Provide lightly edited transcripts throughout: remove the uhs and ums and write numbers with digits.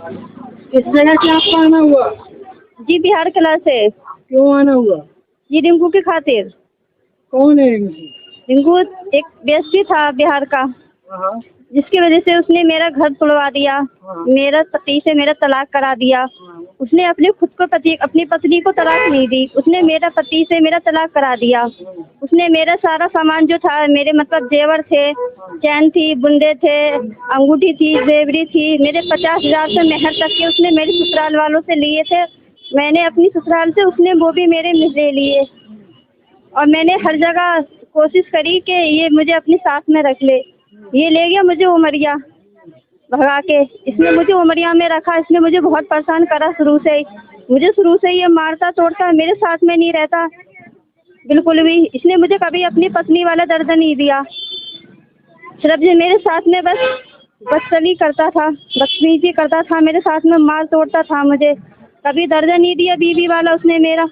किस जगह से आपका आना हुआ? जी बिहार कला से। क्यों आना हुआ? जी रिंकू की खातिर। कौन है इनकी? रिंकू एक व्यक्ति था बिहार का, हाँ जिसकी वजह से उसने मेरा घर तोड़वा दिया, मेरा पति से मेरा तलाक करा दिया। उसने अपने खुद को अपनी पत्नी को तलाक नहीं दी, उसने मेरा पति से मेरा तलाक करा दिया। उसने मेरा सारा सामान जो था, मेरे मतलब जेवर थे, चैन थी, बुंदे थे, अंगूठी थी, जेवरी थी, मेरे 50,000 से मेहर तक के उसने मेरे ससुराल वालों से लिए थे। मैंने अपनी ससुराल से, उसने वो भी मेरे ले लिए। और मैंने हर जगह कोशिश करी कि ये मुझे अपनी साथ में रख ले। ये ले गया मुझे उमरिया भगा के। इसने मुझे उमरिया में रखा। इसने मुझे बहुत परेशान करा शुरू से ही। मुझे शुरू से ये मारता तोड़ता, मेरे साथ में नहीं रहता बिल्कुल भी। इसने मुझे कभी अपनी पत्नी वाला दर्द नहीं दिया। सिर्फ ये मेरे साथ में बस बदतमीजी करता था, बदतमीजी करता था मेरे साथ में, मार तोड़ता था मुझे। कभी दर्द नहीं दिया बीवी वाला उसने मेरा।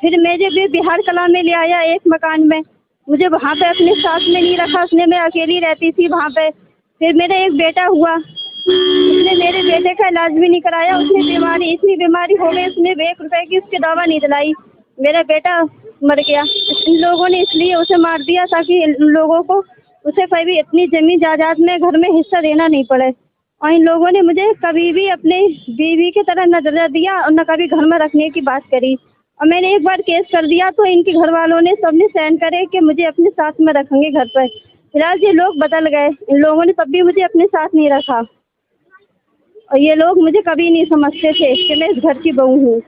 फिर मुझे भी बिहार कला में ले आया एक मकान में। मुझे वहाँ पे अपने साथ में नहीं रखा उसने, मैं अकेली रहती थी वहाँ पे। फिर मेरा एक बेटा हुआ, उसने मेरे बेटे का इलाज भी नहीं कराया। उसने बीमारी, इतनी बीमारी हो गई, उसने 1 रुपए की उसकी दवा नहीं दिलाई। मेरा बेटा मर गया। इन लोगों ने इसलिए उसे मार दिया ताकि इन लोगों को उसे कोई भी इतनी जमीन जायदाद में घर में हिस्सा देना नहीं पड़े। और इन लोगों ने मुझे कभी भी अपने बीवी की तरह न दर्जा दिया और न कभी घर में रखने की बात करी। और मैंने एक बार केस कर दिया तो इनके घर वालों ने सबने साइन करे कि मुझे अपने साथ में रखेंगे घर पर। फिलहाल ये लोग बदल गए, इन लोगों ने तब भी मुझे अपने साथ नहीं रखा। और ये लोग मुझे कभी नहीं समझते थे कि मैं इस घर की बहू हूँ।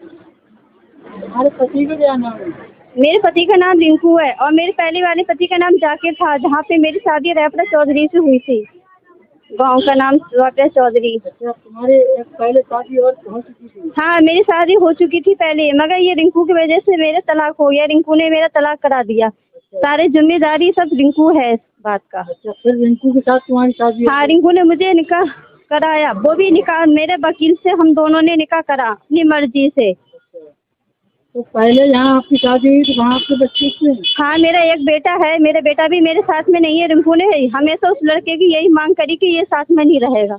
हमारे पति का क्या नाम है? मेरे पति का नाम रिंकू है और मेरे पहले वाले पति का नाम जाकिर था, जहाँ पे मेरी शादी रेपरा चौधरी से हुई थी। गांव का नाम रेपरा चौधरी। अच्छा, तुम्हारे पहले शादी और हो चुकी थी? हाँ मेरी शादी हो चुकी थी पहले, मगर ये रिंकू की वजह से मेरा तलाक हो गया। रिंकू ने मेरा तलाक करा दिया। सारी जिम्मेदारी सब रिंकू है इस बात का। अच्छा, फिर रिंकू के साथ तुम्हारी शादी? हाँ रिंकू ने मुझे निकाह कराया। वो भी निकाह मेरे वकील से, हम दोनों ने निकाह करा अपनी मर्जी से। तो पहले यहाँ आपकी शादी हुई तो वहाँ आपके बच्चे थे? हाँ मेरा एक बेटा है, मेरा बेटा भी मेरे साथ में नहीं है। रिंकू ने हमेशा उस लड़के की यही मांग करी कि ये साथ में नहीं रहेगा।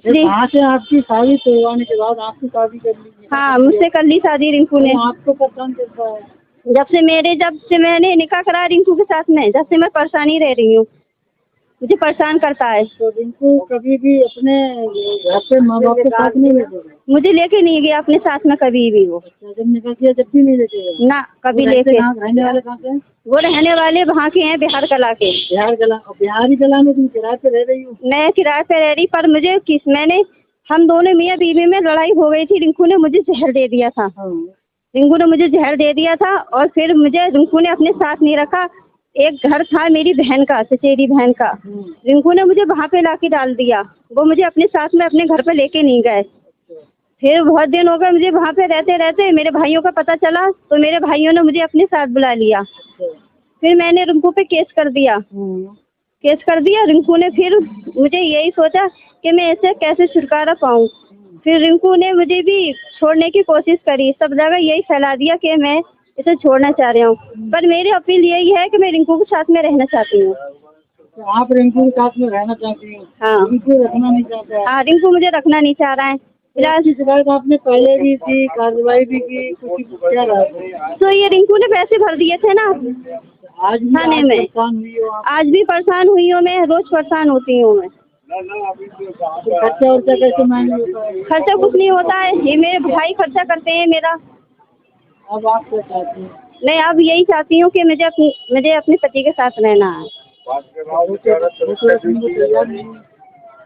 वहाँ से आपकी शादी करवाने के बाद आपकी शादी कर ली? हाँ मुझसे कर ली शादी रिंकू ने। आपको परेशान करता है? जब से मैंने निकाह करा रिंकू के साथ में, जब से मैं परेशानी रह रही हूँ, मुझे परेशान करता है। तो रिंकू कभी भी अपने घर पे माँ बाप के साथ नहीं लेके गया? मुझे लेके नहीं गया अपने साथ में कभी भी वो। जब निकाह किया जब भी नहीं लेके गया? ना कभी लेके। रहने वाले कहाँ से? वो रहने वाले वहाँ के हैं, बिहार कला के। बिहारी कला में तुम किराए पे रह रही हो? मैं किराए पे रह रही, पर हम दोनों मियाँ बीवी में लड़ाई हो गई थी। रिंकू ने मुझे जहर दे दिया था। रिंकू ने मुझे जहर दे दिया था और फिर मुझे रिंकू ने अपने साथ नहीं रखा। एक घर था मेरी बहन का, चचेरी बहन का, रिंकू ने मुझे वहाँ पे लाके डाल दिया। वो मुझे अपने साथ में अपने घर पे लेके नहीं गए। फिर बहुत दिन हो गए मुझे वहाँ पे रहते रहते। मेरे भाइयों का पता चला तो मेरे भाइयों ने मुझे अपने साथ बुला लिया। फिर मैंने रिंकू पे केस कर दिया। रिंकू ने फिर मुझे यही सोचा कि मैं ऐसे कैसे छुटकारा पाऊँ। फिर रिंकू ने मुझे भी छोड़ने की कोशिश करी, सब जगह यही फैला दिया कि मैं इसे छोड़ना चाह रहा हूँ। पर मेरी अपील यही है कि मैं रिंकू के साथ में रहना चाहती हूँ। तो आप रिंकू के साथ में रहना चाहती हैं? हाँ। रिंकू रखना नहीं चाहता है? हाँ रिंकू मुझे रखना नहीं चाह रहा है। फिलहाल की शिकायत आपने पहले भी की, कार्रवाई भी की, कुछ क्या रहा? तो ये रिंकू ने पैसे भर दिए थे ना आज थाने में। आज भी परेशान हुई हूँ मैं, रोज परेशान होती हूँ मैं। खर्चा वर्चा कैसे मैनेज होता है? खर्चा कुछ नहीं होता है, ये मेरे भाई खर्चा करते हैं मेरा। अब आप क्या चाहती हैं? मैं अब यही चाहती हूँ कि मुझे अपने पति के साथ रहना है।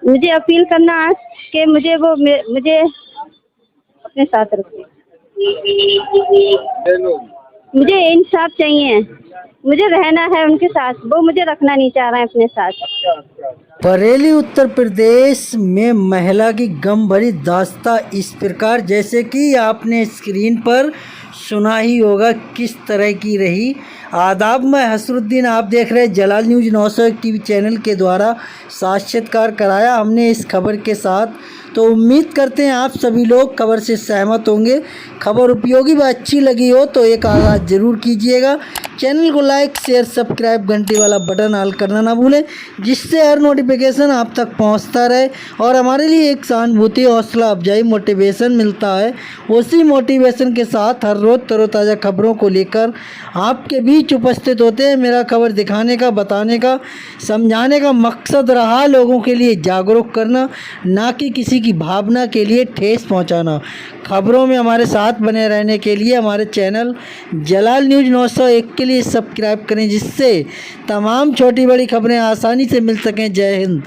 मुझे अपील करना है कि मुझे अपने साथ रखे। मुझे इंसाफ चाहिए, मुझे रहना है उनके साथ। वो मुझे रखना नहीं चाह रहे हैं अपने साथ। बरेली उत्तर प्रदेश में महिला की गम भरी दास्तां इस प्रकार जैसे कि आपने स्क्रीन पर सुना ही होगा किस तरह की रही। आदाब, मैं हसरुद्दीन, आप देख रहे हैं जलाल न्यूज़ 901 टीवी चैनल के द्वारा साक्षात्कार कराया हमने इस खबर के साथ। तो उम्मीद करते हैं आप सभी लोग खबर से सहमत होंगे। खबर उपयोगी व अच्छी लगी हो तो एक आगाज़ ज़रूर कीजिएगा। चैनल को लाइक शेयर सब्सक्राइब घंटी वाला बटन ऑल करना ना भूलें, जिससे हर नोटिफिकेशन आप तक पहुंचता रहे और हमारे लिए एक सहानुभूति हौसला अफजाई मोटिवेशन मिलता है। उसी मोटिवेशन के साथ हर रोज़ तरोताज़ा खबरों को लेकर आपके बीच उपस्थित होते हैं। मेरा खबर दिखाने का, बताने का, समझाने का मकसद रहा लोगों के लिए जागरूक करना, ना कि किसी की भावना के लिए ठेस पहुंचाना। खबरों में हमारे साथ बने रहने के लिए हमारे चैनल जलाल न्यूज़ 901 के लिए सब्सक्राइब करें, जिससे तमाम छोटी बड़ी खबरें आसानी से मिल सकें। जय हिंद।